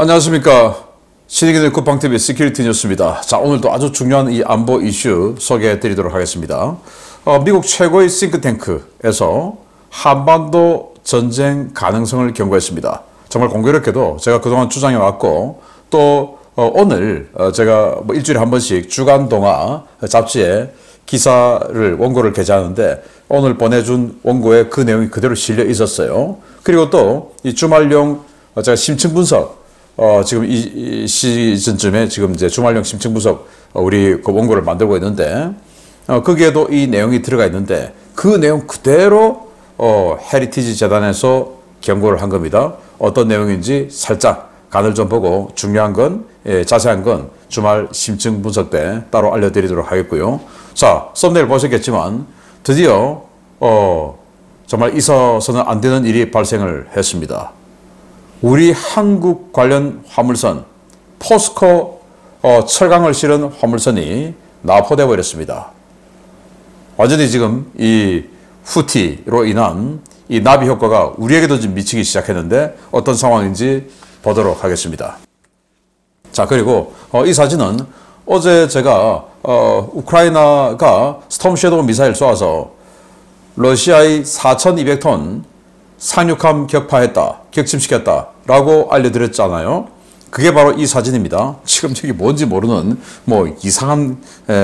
안녕하십니까. 신의균의 쿠팡TV 시큐리티 뉴스입니다. 자, 오늘도 아주 중요한 이 안보 이슈 소개해 드리도록 하겠습니다. 미국 최고의 싱크탱크에서 한반도 전쟁 가능성을 경고했습니다. 정말 공교롭게도 제가 그동안 주장해 왔고, 또 오늘 제가 일주일에 한 번씩 주간동화 잡지에 기사를 원고를 게재하는데, 오늘 보내준 원고에 그 내용이 그대로 실려 있었어요. 그리고 또 이 주말용 제가 심층 분석, 지금 이 시즌쯤에 지금 이제 주말용 심층 분석 우리 그 원고를 만들고 있는데, 거기에도 이 내용이 들어가 있는데, 그 내용 그대로 헤리티지 재단에서 경고를 한 겁니다. 어떤 내용인지 살짝 간을 좀 보고, 중요한 건, 자세한 건 주말 심층 분석 때 따로 알려드리도록 하겠고요. 자, 썸네일 보셨겠지만 드디어 정말 있어서는 안 되는 일이 발생을 했습니다. 우리 한국 관련 화물선 포스코 철강을 실은 화물선이 납포돼 버렸습니다. 완전히 지금 이 후티로 인한 이 나비 효과가 우리에게도 좀 미치기 시작했는데, 어떤 상황인지 보도록 하겠습니다. 자, 그리고 이 사진은 어제 제가 우크라이나가 스톰 섀도우 미사일 쏘아서 러시아의 4,200톤 상륙함 격침시켰다 라고 알려드렸잖아요. 그게 바로 이 사진입니다. 지금 저기 뭔지 모르는 뭐 이상한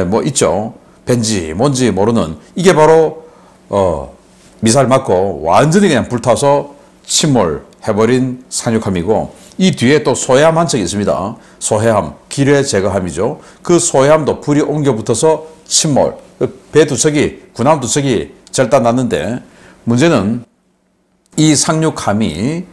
뭐 있죠. 벤지 뭔지 모르는, 이게 바로 미사일 맞고 완전히 그냥 불타서 침몰해버린 상륙함이고, 이 뒤에 또 소해함 한 척이 있습니다. 소해함, 기뢰 제거함이죠. 그 소해함도 불이 옮겨 붙어서 침몰, 배 두 척이, 군함 두 척이 절단 났는데, 문제는 이 상륙함이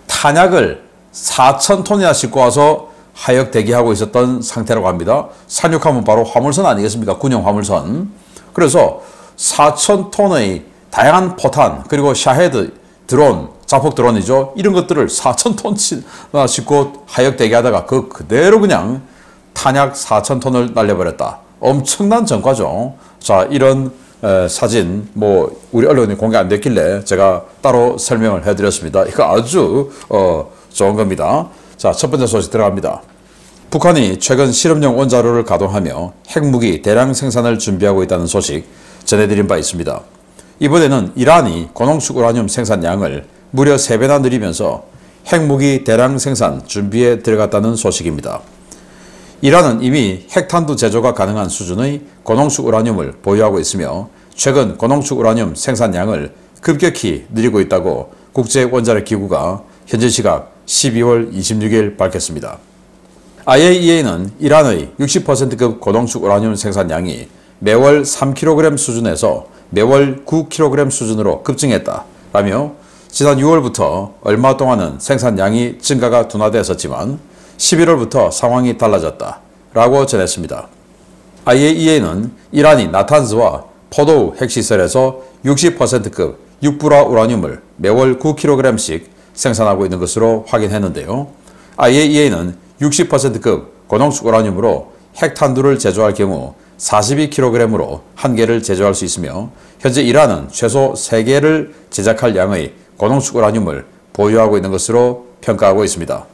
탄약을 4,000톤이나 싣고 와서 하역 대기하고 있었던 상태라고 합니다. 상륙함은 바로 화물선 아니겠습니까? 군용 화물선. 그래서 4,000톤의 다양한 포탄, 그리고 샤헤드 드론, 자폭 드론이죠. 이런 것들을 4,000톤 싣고 하역 대기하다가 그대로 그냥 탄약 4,000톤을 날려버렸다. 엄청난 전과죠. 자, 이런 사진 뭐 우리 언론이 공개 안 됐길래 제가 따로 설명을 해드렸습니다. 이거 아주 좋은 겁니다. 자, 첫 번째 소식 들어갑니다. 북한이 최근 실험용 원자로를 가동하며 핵무기 대량 생산을 준비하고 있다는 소식 전해드린 바 있습니다. 이번에는 이란이 고농축 우라늄 생산량을 무려 3배나 늘리면서 핵무기 대량 생산 준비에 들어갔다는 소식입니다. 이란은 이미 핵탄두 제조가 가능한 수준의 고농축 우라늄을 보유하고 있으며, 최근 고농축 우라늄 생산량을 급격히 늘리고 있다고 국제원자력기구가 현재 시각 12월 26일 밝혔습니다. IAEA는 이란의 60%급 고농축 우라늄 생산량이 매월 3kg 수준에서 매월 9kg 수준으로 급증했다라며, 지난 6월부터 얼마 동안은 생산량이 증가가 둔화되었었지만 11월부터 상황이 달라졌다 라고 전했습니다. IAEA는 이란이 나탄즈와 포도우 핵시설에서 60%급 육불화 우라늄을 매월 9kg씩 생산하고 있는 것으로 확인했는데요. IAEA는 60%급 고농축 우라늄으로 핵탄두를 제조할 경우 42kg으로 한 개를 제조할 수 있으며, 현재 이란은 최소 3개를 제작할 양의 고농축 우라늄을 보유하고 있는 것으로 평가하고 있습니다.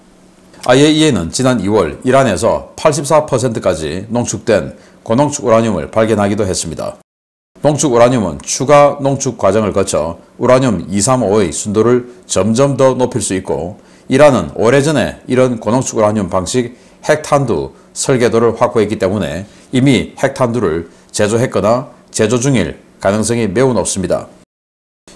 IAEA는 지난 2월 이란에서 84%까지 농축된 고농축 우라늄을 발견하기도 했습니다. 농축 우라늄은 추가 농축 과정을 거쳐 우라늄 235의 순도를 점점 더 높일 수 있고, 이란은 오래전에 이런 고농축 우라늄 방식 핵탄두 설계도를 확보했기 때문에 이미 핵탄두를 제조했거나 제조 중일 가능성이 매우 높습니다.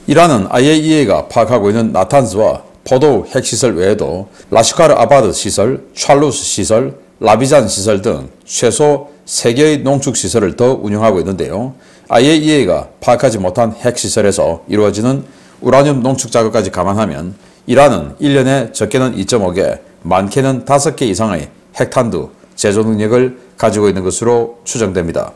이란은 IAEA가 파악하고 있는 나탄즈와 포도우 핵시설 외에도 라시카르 아바드 시설, 찰루스 시설, 라비잔 시설 등 최소 3개의 농축시설을 더 운영하고 있는데요. IAEA가 파악하지 못한 핵시설에서 이루어지는 우라늄 농축 작업까지 감안하면 이란은 1년에 적게는 2.5개, 많게는 5개 이상의 핵탄두 제조 능력을 가지고 있는 것으로 추정됩니다.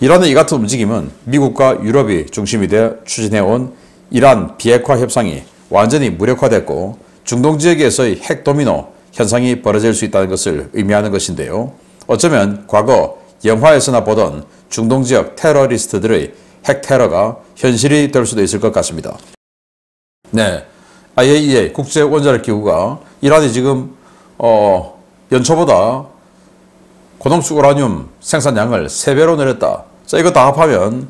이란의 이 같은 움직임은 미국과 유럽이 중심이 되어 추진해온 이란 비핵화 협상이 완전히 무력화됐고, 중동 지역에서의 핵 도미노 현상이 벌어질 수 있다는 것을 의미하는 것인데요. 어쩌면 과거 영화에서나 보던 중동 지역 테러리스트들의 핵 테러가 현실이 될 수도 있을 것 같습니다. 네, IAEA 국제원자력기구가 이란이 지금 연초보다 고농축 우라늄 생산량을 3배로 늘렸다. 자, 이거 다 합하면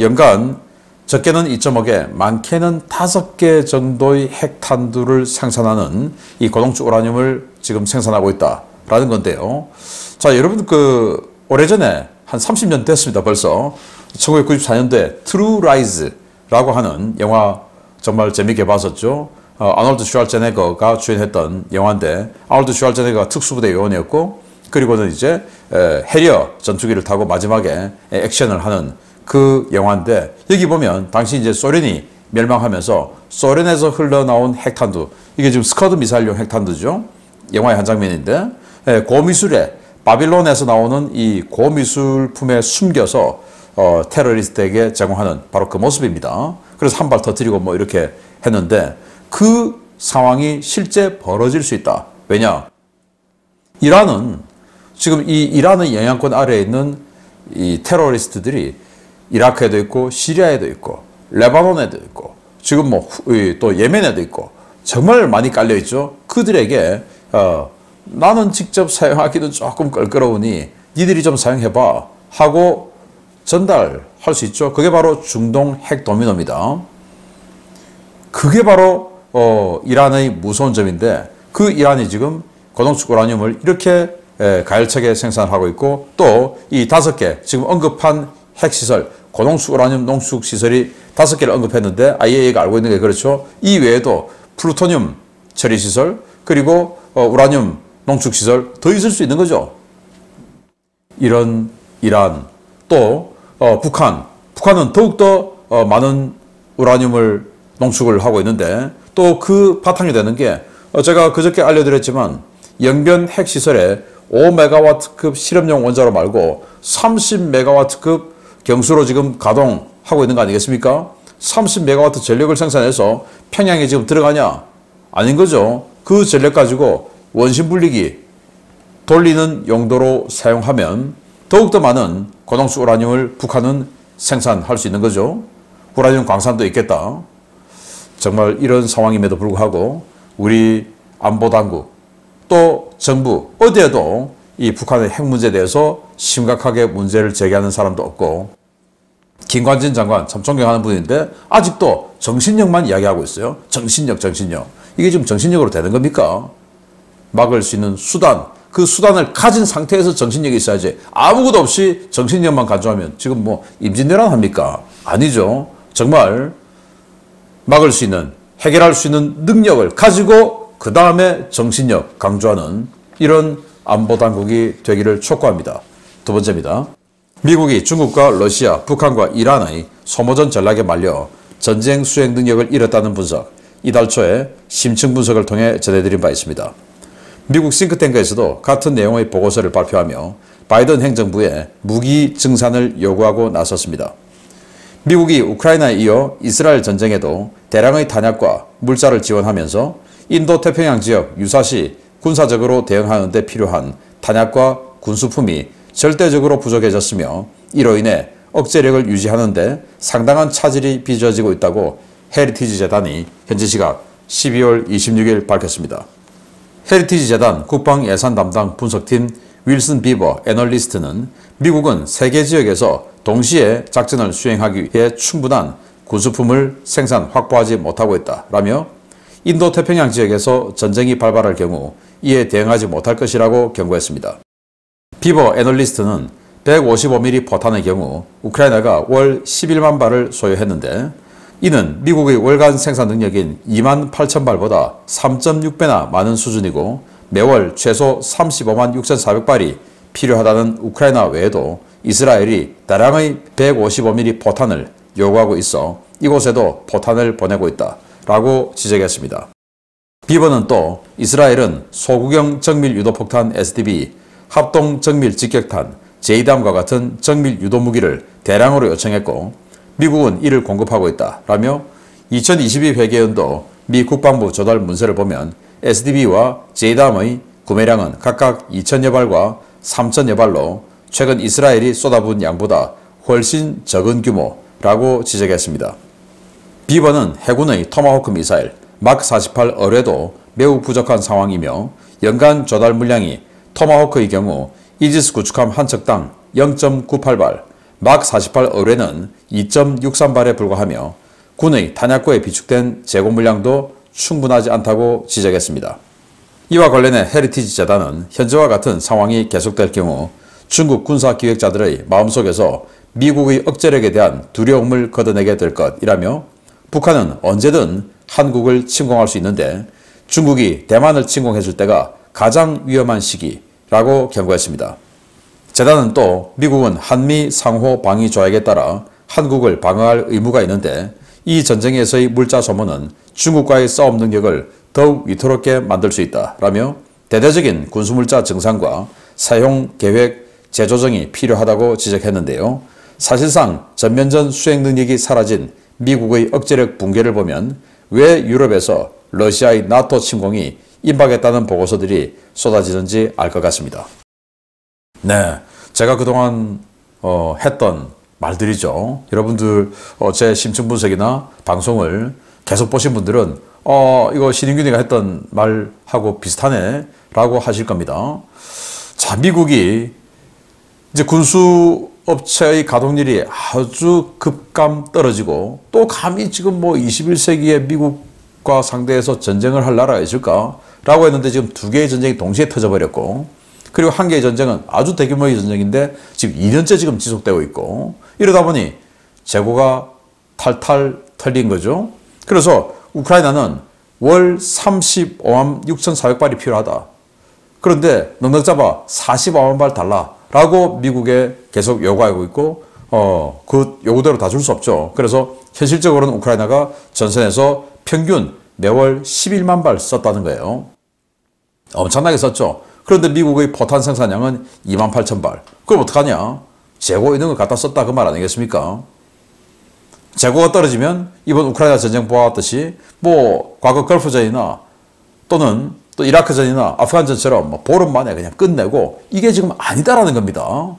연간 적게는 2.5개, 많게는 5개 정도의 핵탄두를 생산하는 이 고농축 우라늄을 지금 생산하고 있다라는 건데요. 자, 여러분 오래전에 한 30년 됐습니다. 벌써 1994년도에 트루 라이즈라고 하는 영화 정말 재밌게 봤었죠. 아놀드 슈왈제네거가 주연했던 영화인데, 아놀드 슈왈제네거가 특수부대 요원이었고, 그리고는 이제 해리어 전투기를 타고 마지막에 액션을 하는 그 영화인데, 여기 보면 당시 이제 소련이 멸망하면서 소련에서 흘러나온 핵탄두, 이게 지금 스커드 미사일용 핵탄두죠. 영화의 한 장면인데, 고미술에 바빌론에서 나오는 이 고미술품에 숨겨서 테러리스트에게 제공하는 바로 그 모습입니다. 그래서 한 발 터뜨리고 뭐 이렇게 했는데, 그 상황이 실제 벌어질 수 있다. 왜냐? 이란은 지금 이 이란의 영향권 아래에 있는 이 테러리스트들이 이라크에도 있고 시리아에도 있고 레바논에도 있고 지금 뭐 또 예멘에도 있고 정말 많이 깔려 있죠. 그들에게 나는 직접 사용하기도 조금 껄끄러우니 니들이 좀 사용해봐 하고 전달할 수 있죠. 그게 바로 중동 핵 도미노입니다. 그게 바로 이란의 무서운 점인데, 그 이란이 지금 고농축 우라늄을 이렇게 가열차게 생산하고 있고, 또 이 5개 지금 언급한 핵시설, 고농축 우라늄 농축 시설이 5개를 언급했는데 IAEA가 알고 있는 게 그렇죠. 이 외에도 플루토늄 처리 시설, 그리고 우라늄 농축 시설 더 있을 수 있는 거죠. 이런 이란, 또 북한은 더욱더 많은 우라늄을 농축을 하고 있는데, 또 그 바탕이 되는 게 제가 그저께 알려드렸지만 영변 핵시설에 5메가와트급 실험용 원자로 말고 30메가와트급 경수로 지금 가동하고 있는 거 아니겠습니까? 30메가와트 전력을 생산해서 평양에 지금 들어가냐? 아닌 거죠. 그 전력 가지고 원심 분리기 돌리는 용도로 사용하면 더욱더 많은 고농축 우라늄을 북한은 생산할 수 있는 거죠. 우라늄 광산도 있겠다. 정말 이런 상황임에도 불구하고 우리 안보당국 또 정부 어디에도 이 북한의 핵 문제에 대해서 심각하게 문제를 제기하는 사람도 없고, 김관진 장관 참 존경하는 분인데 아직도 정신력만 이야기하고 있어요. 정신력. 이게 지금 정신력으로 되는 겁니까? 막을 수 있는 수단, 그 수단을 가진 상태에서 정신력이 있어야지. 아무것도 없이 정신력만 간주하면 지금 뭐 임진왜란 합니까? 아니죠. 정말 막을 수 있는, 해결할 수 있는 능력을 가지고 그 다음에 정신력 강조하는 이런 안보당국이 되기를 촉구합니다. 두 번째입니다. 미국이 중국과 러시아, 북한과 이란의 소모전 전략에 말려 전쟁 수행 능력을 잃었다는 분석, 이달 초에 심층 분석을 통해 전해드린 바 있습니다. 미국 싱크탱크에서도 같은 내용의 보고서를 발표하며 바이든 행정부에 무기 증산을 요구하고 나섰습니다. 미국이 우크라이나에 이어 이스라엘 전쟁에도 대량의 탄약과 물자를 지원하면서 인도태평양 지역 유사시 군사적으로 대응하는 데 필요한 탄약과 군수품이 절대적으로 부족해졌으며, 이로 인해 억제력을 유지하는 데 상당한 차질이 빚어지고 있다고 헤리티지 재단이 현지 시각 12월 26일 밝혔습니다. 헤리티지 재단 국방예산 담당 분석팀 윌슨 비버 애널리스트는 미국은 세계 지역에서 동시에 작전을 수행하기 위해 충분한 군수품을 생산 확보하지 못하고 있다라며 인도태평양 지역에서 전쟁이 발발할 경우 이에 대응하지 못할 것이라고 경고했습니다. 비버 애널리스트는 155mm 포탄의 경우 우크라이나가 월 11만 발을 소유했는데, 이는 미국의 월간 생산 능력인 2만 8천 발보다 3.6배나 많은 수준이고, 매월 최소 35만 6,400발이 필요하다는 우크라이나 외에도 이스라엘이 다량의 155mm 포탄을 요구하고 있어 이곳에도 포탄을 보내고 있다라고 지적했습니다. 비버는 또 이스라엘은 소구경 정밀 유도폭탄 SDB, 합동 정밀 직격탄 JDAM과 같은 정밀 유도 무기를 대량으로 요청했고, 미국은 이를 공급하고 있다라며 2022 회계연도 미 국방부 조달 문서를 보면 SDB와 JDAM의 구매량은 각각 2천여 발과 3천여 발로 최근 이스라엘이 쏟아부은 양보다 훨씬 적은 규모라고 지적했습니다. 비버는 해군의 토마호크 미사일 막 48 어뢰도 매우 부족한 상황이며 연간 조달 물량이 토마호크의 경우 이지스 구축함 한 척당 0.98발, 막 48 의뢰는 2.63발에 불과하며 군의 탄약고에 비축된 재고 물량도 충분하지 않다고 지적했습니다. 이와 관련해 헤리티지 재단은 현재와 같은 상황이 계속될 경우 중국 군사기획자들의 마음속에서 미국의 억제력에 대한 두려움을 걷어내게 될 것이라며 북한은 언제든 한국을 침공할 수 있는데 중국이 대만을 침공해줄 때가 가장 위험한 시기라고 경고했습니다. 재단은 또 미국은 한미 상호 방위 조약에 따라 한국을 방어할 의무가 있는데 이 전쟁에서의 물자 소모는 중국과의 싸움 능력을 더욱 위태롭게 만들 수 있다라며 대대적인 군수물자 증상과 사용 계획 재조정이 필요하다고 지적했는데요. 사실상 전면전 수행 능력이 사라진 미국의 억제력 붕괴를 보면 왜 유럽에서 러시아의 나토 침공이 임박했다는 보고서들이 쏟아지는지 알 것 같습니다. 네, 제가 그동안 했던 말들이죠. 여러분들 제 심층 분석이나 방송을 계속 보신 분들은 이거 신인균이가 했던 말하고 비슷하네 라고 하실 겁니다. 자, 미국이 이제 군수업체의 가동률이 아주 급감 떨어지고 또 감히 지금 뭐 21세기에 미국과 상대해서 전쟁을 할 나라가 있을까? 라고 했는데 지금 두 개의 전쟁이 동시에 터져버렸고 그리고 한 개의 전쟁은 아주 대규모의 전쟁인데 지금 2년째 지금 지속되고 있고 이러다 보니 재고가 탈탈 털린 거죠. 그래서 우크라이나는 월 35만 6,400발이 필요하다. 그런데 넉넉 잡아 45만 발 달라라고 미국에 계속 요구하고 있고 그 요구대로 다 줄 수 없죠. 그래서 현실적으로는 우크라이나가 전선에서 평균 매월 11만 발 썼다는 거예요. 엄청나게 썼죠. 그런데 미국의 포탄 생산량은 28,000발. 그럼 어떡하냐? 재고 있는 걸 갖다 썼다 그 말 아니겠습니까? 재고가 떨어지면 이번 우크라이나 전쟁 보았듯이 뭐 과거 걸프전이나 또는 또 이라크전이나 아프간전처럼 뭐 보름 만에 그냥 끝내고 이게 지금 아니다라는 겁니다.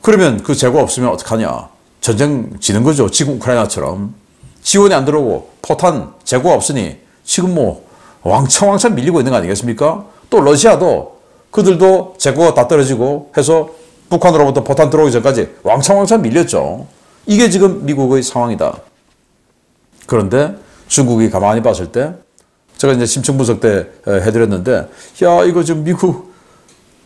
그러면 그 재고 없으면 어떡하냐? 전쟁 지는 거죠. 지금 우크라이나처럼. 지원이 안 들어오고 포탄 재고가 없으니 지금 뭐 왕창 밀리고 있는 거 아니겠습니까? 또 러시아도 그들도 재고가 다 떨어지고 해서 북한으로부터 포탄 들어오기 전까지 왕창 밀렸죠. 이게 지금 미국의 상황이다. 그런데 중국이 가만히 봤을 때 제가 이제 심층 분석 때 해드렸는데 야 이거 지금 미국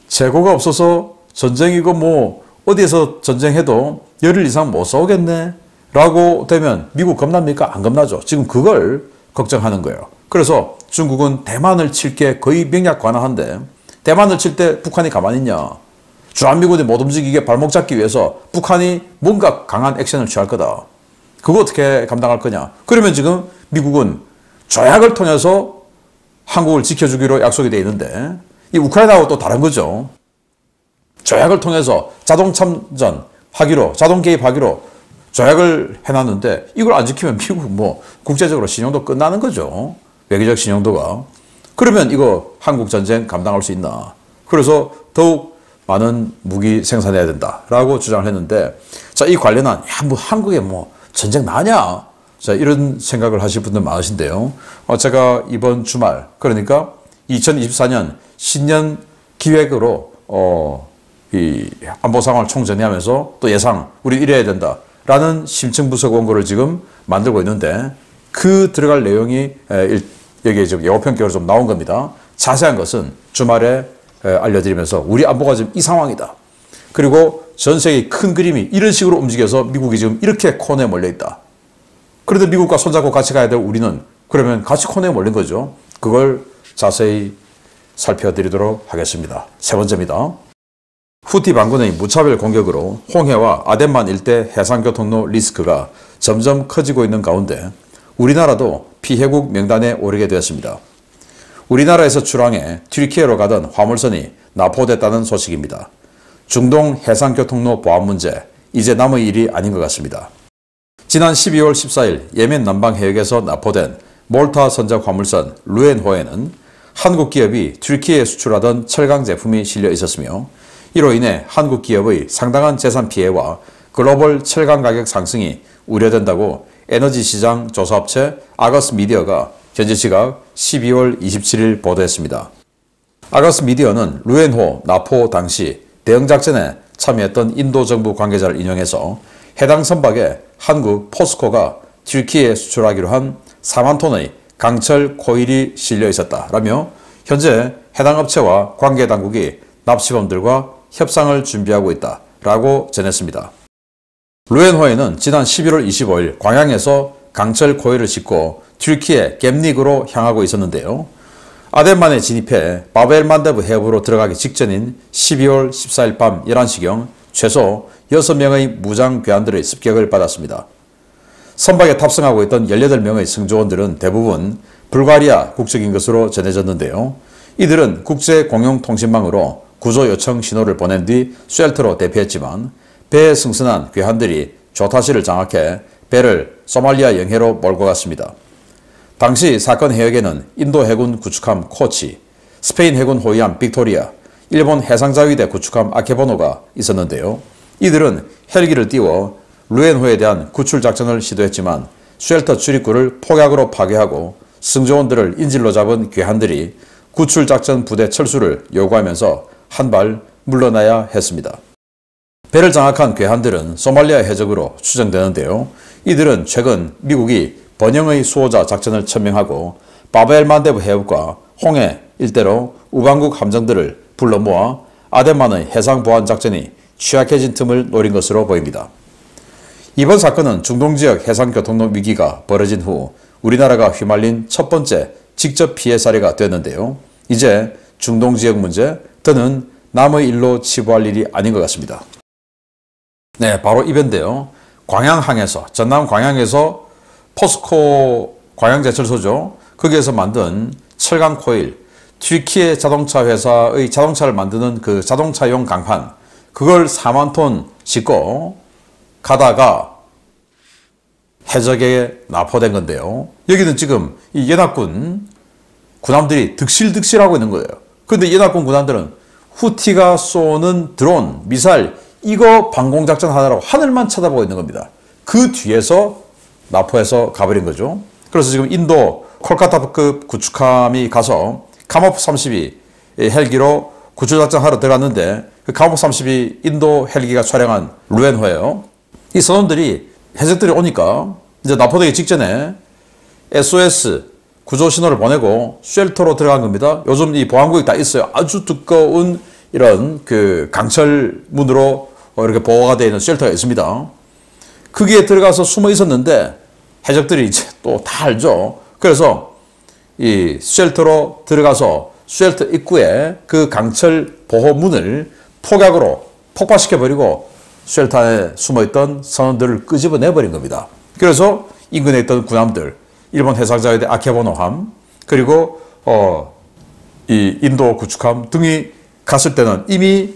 재고가 없어서 전쟁이고 뭐 어디에서 전쟁해도 열흘 이상 못 싸우겠네 라고 되면 미국 겁납니까? 안 겁나죠. 지금 그걸 걱정하는 거예요. 그래서 중국은 대만을 칠 게 거의 명약 관화한데 대만을 칠 때 북한이 가만히 있냐. 주한미군이 못 움직이게 발목 잡기 위해서 북한이 뭔가 강한 액션을 취할 거다. 그거 어떻게 감당할 거냐. 그러면 지금 미국은 조약을 통해서 한국을 지켜주기로 약속이 돼 있는데 이 우크라이나하고 또 다른 거죠. 조약을 통해서 자동 참전 하기로 자동 개입하기로 조약을 해놨는데 이걸 안 지키면 미국 뭐 국제적으로 신용도 끝나는 거죠. 외교적 신용도가. 그러면 이거 한국 전쟁 감당할 수 있나. 그래서 더욱 많은 무기 생산해야 된다라고 주장을 했는데 자, 이 관련한 뭐 한국에 뭐 전쟁 나냐? 자, 이런 생각을 하실 분들 많으신데요. 제가 이번 주말 그러니까 2024년 신년 기획으로 이 안보 상황을 총정리하면서 또 예상 우리 이래야 된다라는 심층 분석 원고를 지금 만들고 있는데 그 들어갈 내용이 여기에 지금 예고편격으로 좀 나온 겁니다. 자세한 것은 주말에 알려드리면서 우리 안보가 지금 이 상황이다. 그리고 전 세계의 큰 그림이 이런 식으로 움직여서 미국이 지금 이렇게 코너에 몰려 있다. 그런데 미국과 손잡고 같이 가야 될 우리는 그러면 같이 코너에 몰린 거죠. 그걸 자세히 살펴드리도록 하겠습니다. 세 번째입니다. 후티 반군의 무차별 공격으로 홍해와 아덴만 일대 해상교통로 리스크가 점점 커지고 있는 가운데 우리나라도 피해국 명단에 오르게 되었습니다. 우리나라에서 출항해 튀르키예로 가던 화물선이 납포됐다는 소식입니다. 중동 해상교통로 보안 문제, 이제 남의 일이 아닌 것 같습니다. 지난 12월 14일 예멘 남방 해역에서 납포된 몰타 선적 화물선 루엔호에는 한국 기업이 튀르키예에 수출하던 철강 제품이 실려 있었으며 이로 인해 한국 기업의 상당한 재산 피해와 글로벌 철강 가격 상승이 우려된다고 에너지 시장 조사업체 아거스 미디어가 현지 시각 12월 27일 보도했습니다. 아가스 미디어는 루엔호 납포 당시 대응작전에 참여했던 인도 정부 관계자를 인용해서 해당 선박에 한국 포스코가 튀르키예에 수출하기로 한 4만 톤의 강철 코일이 실려 있었다라며 현재 해당 업체와 관계 당국이 납치범들과 협상을 준비하고 있다라고 전했습니다. 루엔호에는 지난 11월 25일 광양에서 강철 코일을 싣고 튀르키예 겜닉으로 향하고 있었는데요. 아덴만에 진입해 바벨만데브 해협으로 들어가기 직전인 12월 14일 밤 11시경 최소 6명의 무장 괴한들의 습격을 받았습니다. 선박에 탑승하고 있던 18명의 승조원들은 대부분 불가리아 국적인 것으로 전해졌는데요. 이들은 국제공용통신망으로 구조 요청 신호를 보낸 뒤 쉘터로 대피했지만 배에 승선한 괴한들이 조타시를 장악해 배를 소말리아 영해로 몰고 갔습니다. 당시 사건 해역에는 인도 해군 구축함 코치, 스페인 해군 호위함 빅토리아, 일본 해상자위대 구축함 아케보노가 있었는데요. 이들은 헬기를 띄워 루엔호에 대한 구출 작전을 시도했지만 쉘터 출입구를 폭약으로 파괴하고 승조원들을 인질로 잡은 괴한들이 구출 작전 부대 철수를 요구하면서 한 발 물러나야 했습니다. 배를 장악한 괴한들은 소말리아 해적으로 추정되는데요. 이들은 최근 미국이 번영의 수호자 작전을 천명하고 바벨만데브 해협과 홍해 일대로 우방국 함정들을 불러 모아 아덴만의 해상보안 작전이 취약해진 틈을 노린 것으로 보입니다. 이번 사건은 중동지역 해상교통로 위기가 벌어진 후 우리나라가 휘말린 첫 번째 직접 피해 사례가 됐는데요. 이제 중동지역 문제 더는 남의 일로 치부할 일이 아닌 것 같습니다. 네, 바로 이건데요. 광양항에서, 전남 광양에서 포스코 광양제철소죠. 거기에서 만든 철강 코일, 튀르키예 자동차 회사의 자동차를 만드는 그 자동차용 강판, 그걸 4만 톤 싣고 가다가 해적에 납포된 건데요. 여기는 지금 이 연합군 군함들이 득실득실하고 있는 거예요. 그런데 연합군 군함들은 후티가 쏘는 드론, 미사일, 이거 방공작전 하느라고 하늘만 쳐다보고 있는 겁니다. 그 뒤에서 납포해서 가버린 거죠. 그래서 지금 인도 콜카타급 구축함이 가서 카모프 32 헬기로 구출작전 하러 들어갔는데 그 카모프 32 인도 헬기가 촬영한 루엔호예요. 이 선원들이 해적들이 오니까 이제 납포되기 직전에 SOS 구조 신호를 보내고 쉘터로 들어간 겁니다. 요즘 이 보안구역이 다 있어요. 아주 두꺼운 이런 그 강철 문으로 이렇게 보호가 되어 있는 쉘터가 있습니다. 거기에 들어가서 숨어 있었는데 해적들이 이제 또 다 알죠. 그래서 이 쉘터로 들어가서 쉘터 입구에 그 강철 보호문을 폭약으로 폭파시켜버리고 쉘터 안에 숨어있던 선원들을 끄집어내버린 겁니다. 그래서 인근에 있던 군함들, 일본 해상자위대 아케보노함, 그리고 이 인도 구축함 등이 갔을 때는 이미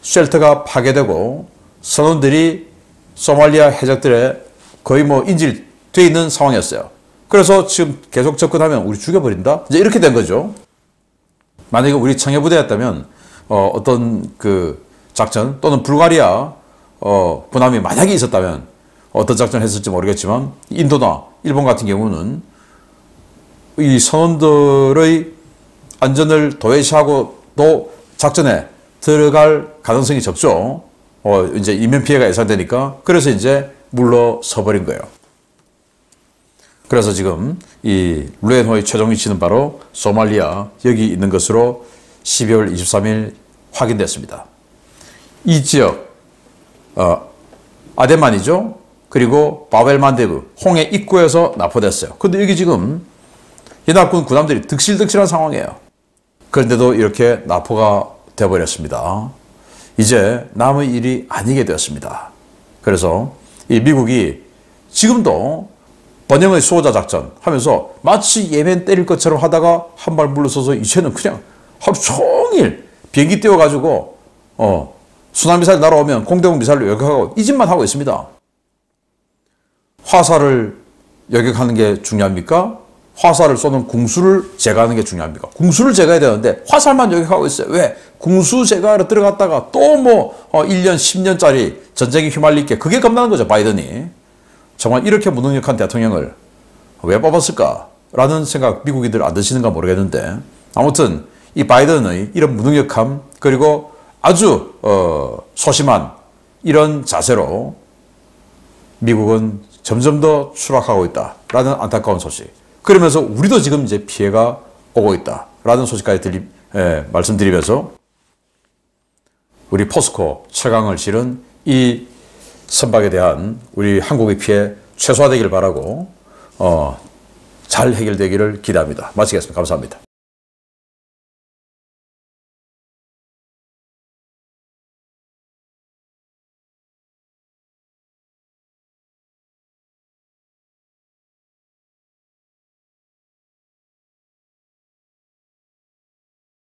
쉘터가 파괴되고 선원들이 소말리아 해적들의 거의 뭐 인질돼 있는 상황이었어요. 그래서 지금 계속 접근하면 우리 죽여버린다? 이제 이렇게 된 거죠. 만약에 우리 청해부대였다면 어떤 그 작전 또는 불가리아 군함이 만약에 있었다면 어떤 작전을 했을지 모르겠지만 인도나 일본 같은 경우는 이 선원들의 안전을 도외시하고도 작전에 들어갈 가능성이 적죠. 이제 인명 피해가 예상되니까 그래서 이제 물러서 버린 거예요. 그래서 지금 이 루엔호의 최종 위치는 바로 소말리아 여기 있는 것으로 12월 23일 확인됐습니다. 이 지역 아덴만이죠. 그리고 바벨만데브 홍해 입구에서 납포됐어요. 근데 여기 지금 연합군 군함들이 득실득실한 상황이에요. 그런데도 이렇게 납포가 되어버렸습니다. 이제 남의 일이 아니게 되었습니다. 그래서 이 미국이 지금도 번영의 수호자 작전 하면서 마치 예멘 때릴 것처럼 하다가 한 발 물러서서 이제는 그냥 하루 종일 비행기 띄워가지고 순환미사일 날아오면 공대공 미사일로 요격하고 이 짓만 하고 있습니다. 화살을 요격하는 게 중요합니까? 화살을 쏘는 궁수를 제거하는 게 중요합니까? 궁수를 제거해야 되는데 화살만 요격하고 있어요. 왜? 궁수 제거하러 들어갔다가 또 뭐 1년, 10년짜리 전쟁에 휘말릴게 그게 겁나는 거죠. 바이든이. 정말 이렇게 무능력한 대통령을 왜 뽑았을까? 라는 생각 미국인들 안 드시는가 모르겠는데, 아무튼 이 바이든의 이런 무능력함 그리고 아주 소심한 이런 자세로 미국은 점점 더 추락하고 있다라는 안타까운 소식. 그러면서 우리도 지금 이제 피해가 오고 있다라는 소식까지 말씀드리면서 우리 포스코 최강을 실은 이 선박에 대한 우리 한국의 피해 최소화되기를 바라고 잘 해결되기를 기대합니다. 마치겠습니다. 감사합니다.